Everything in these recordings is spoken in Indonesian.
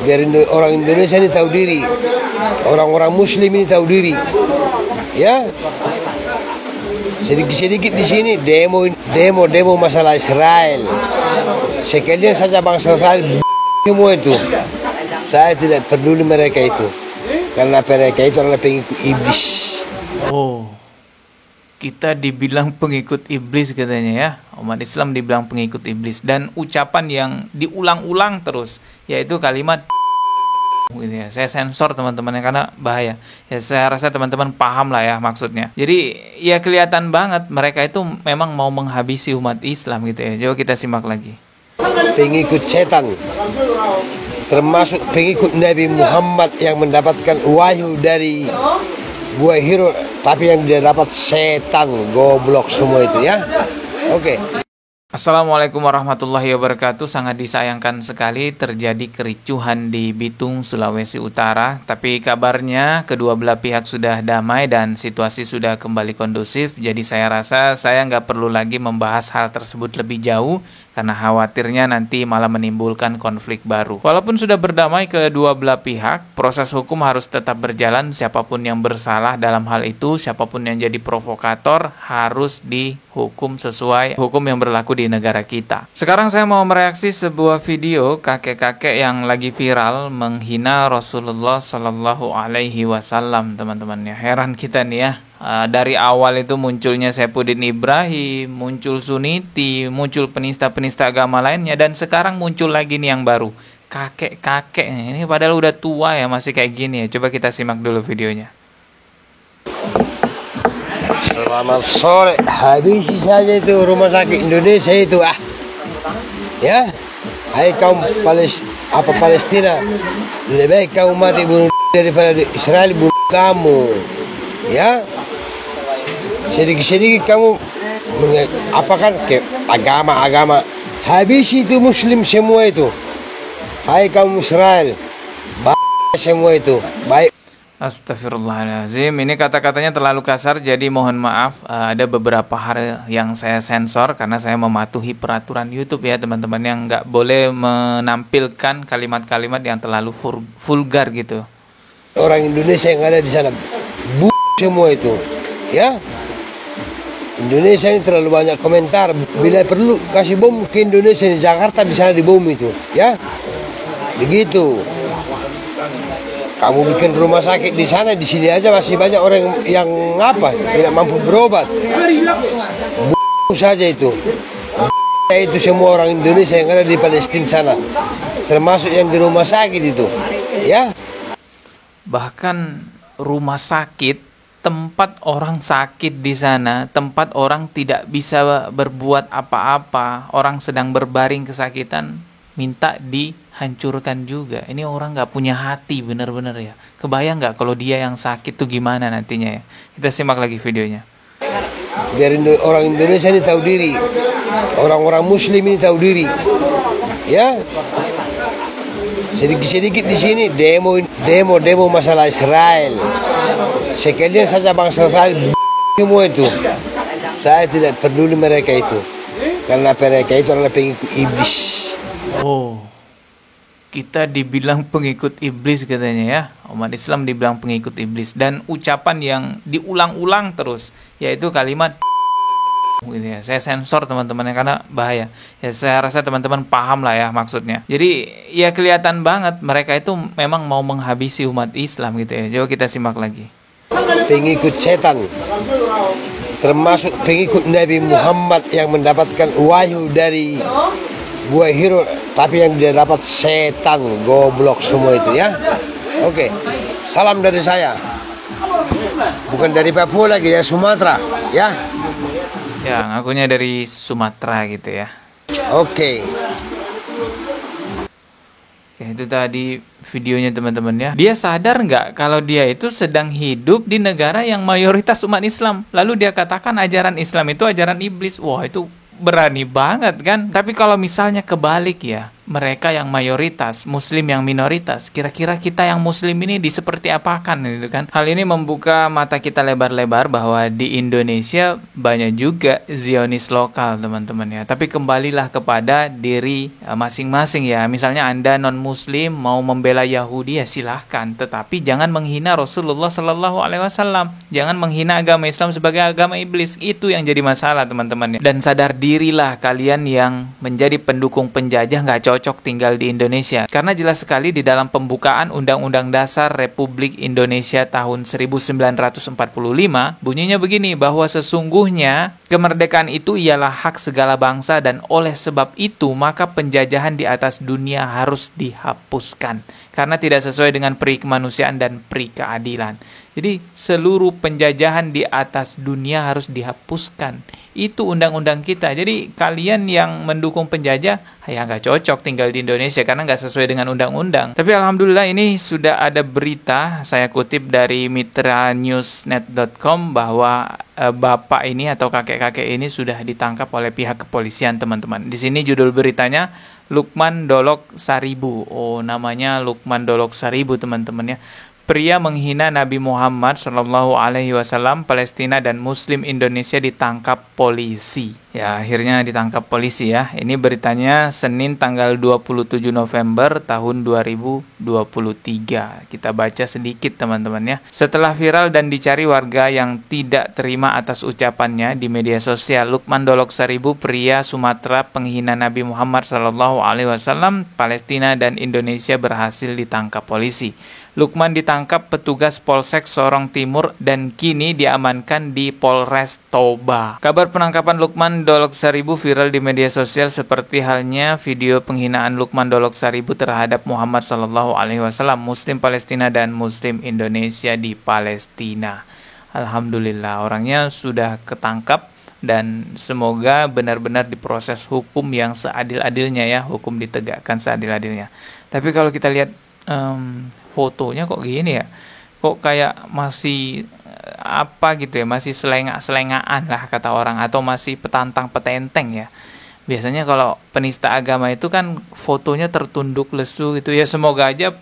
Biar orang Indonesia ini tahu diri, orang-orang Muslim ini tahu diri, ya. Sedikit-sedikit di sini demo masalah Israel. Sekalian saja bangsa Israel semua itu. Saya tidak peduli mereka itu, karena mereka itu adalah pengikut iblis. Oh, kita dibilang pengikut iblis katanya ya. Umat Islam dibilang pengikut iblis. Dan ucapan yang diulang-ulang terus, yaitu kalimat gitu ya. Saya sensor teman-teman karena bahaya. Ya saya rasa teman-teman paham lah ya maksudnya. Jadi ya kelihatan banget mereka itu memang mau menghabisi umat Islam gitu ya. Coba kita simak lagi. Pengikut setan, termasuk pengikut Nabi Muhammad yang mendapatkan wahyu dari Gua Hiro, tapi yang dia dapat setan, goblok semua itu ya. Oke. Assalamualaikum warahmatullahi wabarakatuh. Sangat disayangkan sekali terjadi kericuhan di Bitung, Sulawesi Utara. Tapi kabarnya kedua belah pihak sudah damai dan situasi sudah kembali kondusif. Jadi saya rasa saya nggak perlu lagi membahas hal tersebut lebih jauh, karena khawatirnya nanti malah menimbulkan konflik baru. Walaupun sudah berdamai kedua belah pihak, proses hukum harus tetap berjalan. Siapapun yang bersalah dalam hal itu, siapapun yang jadi provokator harus dihukum sesuai hukum yang berlaku di negara kita. Sekarang saya mau mereaksi sebuah video kakek-kakek yang lagi viral menghina Rasulullah Shallallahu Alaihi Wasallam, teman-teman ya. Heran kita nih ya. Dari awal itu munculnya Saifuddin Ibrahim, muncul Suniti, muncul penista-penista agama lainnya, dan sekarang muncul lagi nih yang baru, kakek-kakek. Ini padahal udah tua ya masih kayak gini ya. Coba kita simak dulu videonya. Selamat sore. Habisi saja itu rumah sakit Indonesia itu ya. Hai kaum Palestina, lebih baik kamu mati bunuh daripada Israel bunuh kamu ya. Sedikit-sedikit kamu apakan ke agama. Habis itu Muslim semua itu. Hai kaum Israel, semua itu baik. Astagfirullahaladzim, ini kata-katanya terlalu kasar, jadi mohon maaf. Ada beberapa hal yang saya sensor karena saya mematuhi peraturan YouTube ya teman-teman, yang nggak boleh menampilkan kalimat-kalimat yang terlalu vulgar gitu. Orang Indonesia yang ada di sana semua itu ya. Indonesia ini terlalu banyak komentar. Bila perlu kasih bom ke Indonesia, di Jakarta di sana dibom itu ya. Begitu. Kamu bikin rumah sakit di sana, di sini aja masih banyak orang yang tidak mampu berobat. Saja itu. Itu semua orang Indonesia yang ada di Palestina sana, termasuk yang di rumah sakit itu ya. Bahkan rumah sakit, tempat orang sakit di sana, tempat orang tidak bisa berbuat apa-apa, orang sedang berbaring kesakitan, minta dihancurkan juga. Ini orang nggak punya hati bener-bener ya. Kebayang nggak kalau dia yang sakit tuh gimana nantinya ya? Kita simak lagi videonya. Biar orang Indonesia ini tahu diri, orang-orang Muslim ini tahu diri, ya. Sedikit-sedikit di sini demo masalah Israel. Sekalian saja bangsa Israel semua itu. Saya tidak peduli mereka itu, karena mereka itu adalah pengikut iblis. Oh, kita dibilang pengikut iblis katanya ya. Umat Islam dibilang pengikut iblis. Dan ucapan yang diulang-ulang terus, yaitu kalimat gitu ya. Saya sensor teman-teman karena bahaya. Ya saya rasa teman-teman paham lah ya maksudnya. Jadi ya kelihatan banget mereka itu memang mau menghabisi umat Islam gitu ya. Coba kita simak lagi. Pengikut setan, termasuk pengikut Nabi Muhammad yang mendapatkan wahyu dari Gua Hiro, tapi yang dia dapat setan, goblok semua itu ya. Oke. Salam dari saya. Bukan dari Papua lagi ya, Sumatera ya. Ya, ngakunya dari Sumatera gitu ya. Oke. Ya, itu tadi videonya teman-teman ya. Dia sadar nggak kalau dia itu sedang hidup di negara yang mayoritas umat Islam. Lalu dia katakan ajaran Islam itu ajaran iblis. Wah, itu berani banget kan. Tapi kalau misalnya kebalik ya, mereka yang mayoritas, muslim yang minoritas. Kira-kira kita yang muslim ini seperti apakan gitu kan. Hal ini membuka mata kita lebar-lebar bahwa di Indonesia banyak juga Zionis lokal, teman-teman ya. Tapi kembalilah kepada diri masing-masing ya. Misalnya Anda non-muslim mau membela Yahudi ya silahkan, tetapi jangan menghina Rasulullah Sallallahu Alaihi Wasallam. Jangan menghina agama Islam sebagai agama iblis. Itu yang jadi masalah, teman-teman ya. Dan sadar dirilah kalian yang menjadi pendukung penjajah nggak cocok tinggal di Indonesia. Karena jelas sekali di dalam pembukaan Undang-Undang Dasar Republik Indonesia tahun 1945 bunyinya begini, bahwa sesungguhnya kemerdekaan itu ialah hak segala bangsa dan oleh sebab itu maka penjajahan di atas dunia harus dihapuskan karena tidak sesuai dengan peri kemanusiaan dan peri keadilan. Jadi seluruh penjajahan di atas dunia harus dihapuskan. Itu undang-undang kita. Jadi kalian yang mendukung penjajah ya nggak cocok tinggal di Indonesia karena nggak sesuai dengan undang-undang. Tapi alhamdulillah ini sudah ada berita, saya kutip dari mitranewsnet.com bahwa bapak ini atau kakek-kakek ini sudah ditangkap oleh pihak kepolisian, teman-teman. Di sini judul beritanya Lukman Dolok Saribu. Oh, namanya Lukman Dolok Saribu, teman-teman ya. Pria menghina Nabi Muhammad Shallallahu Alaihi Wasallam, Palestina dan Muslim Indonesia ditangkap polisi. Ya, akhirnya ditangkap polisi ya. Ini beritanya Senin tanggal 27 November tahun 2023. Kita baca sedikit, teman-teman ya. Setelah viral dan dicari warga yang tidak terima atas ucapannya di media sosial, Lukman Dolok Saribu, pria Sumatera penghina Nabi Muhammad Shallallahu Alaihi Wasallam, Palestina dan Indonesia berhasil ditangkap polisi. Lukman ditangkap petugas Polsek Sorong Timur dan kini diamankan di Polres Toba. Kabar penangkapan Lukman Dolok Saribu viral di media sosial seperti halnya video penghinaan Lukman Dolok Saribu terhadap Muhammad Sallallahu Alaihi Wasallam, Muslim Palestina dan Muslim Indonesia di Palestina. Alhamdulillah orangnya sudah ketangkap dan semoga benar-benar diproses hukum yang seadil-adilnya ya, hukum ditegakkan seadil-adilnya. Tapi kalau kita lihat fotonya kok gini ya, kok kayak masih apa gitu ya, masih selengah-selengaan lah kata orang, atau masih petantang-petenteng ya. Biasanya kalau penista agama itu kan fotonya tertunduk lesu gitu ya. Semoga aja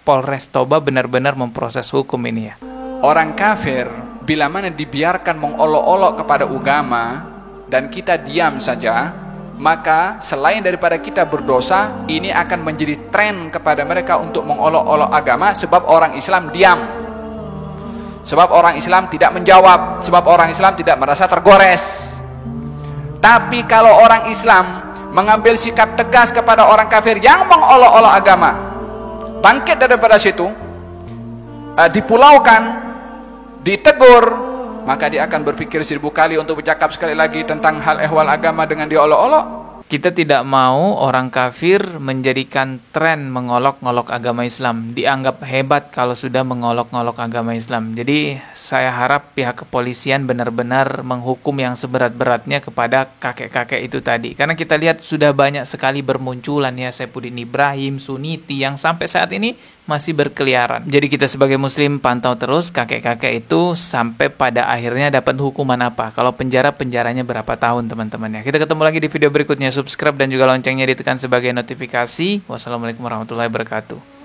Polres Toba benar-benar memproses hukum ini ya. Orang kafir bila mana dibiarkan mengolok-olok kepada agama dan kita diam saja, maka selain daripada kita berdosa, ini akan menjadi tren kepada mereka untuk mengolok-olok agama, sebab orang Islam diam, sebab orang Islam tidak menjawab, sebab orang Islam tidak merasa tergores. Tapi kalau orang Islam mengambil sikap tegas kepada orang kafir yang mengolok-olok agama, bangkit daripada situ, dipulaukan, ditegur, maka dia akan berpikir 1000 kali untuk bercakap sekali lagi tentang hal ehwal agama dengan diolok-olok. Kita tidak mau orang kafir menjadikan tren mengolok-ngolok agama Islam. Dianggap hebat kalau sudah mengolok-ngolok agama Islam. Jadi saya harap pihak kepolisian benar-benar menghukum yang seberat-beratnya kepada kakek-kakek itu tadi. Karena kita lihat sudah banyak sekali bermunculan ya, Saifuddin Ibrahim, Suniti yang sampai saat ini masih berkeliaran. Jadi kita sebagai muslim pantau terus kakek-kakek itu sampai pada akhirnya dapat hukuman apa. Kalau penjaranya berapa tahun, teman-teman ya. Kita ketemu lagi di video berikutnya. Subscribe dan juga loncengnya ditekan sebagai notifikasi. Wassalamualaikum warahmatullahi wabarakatuh.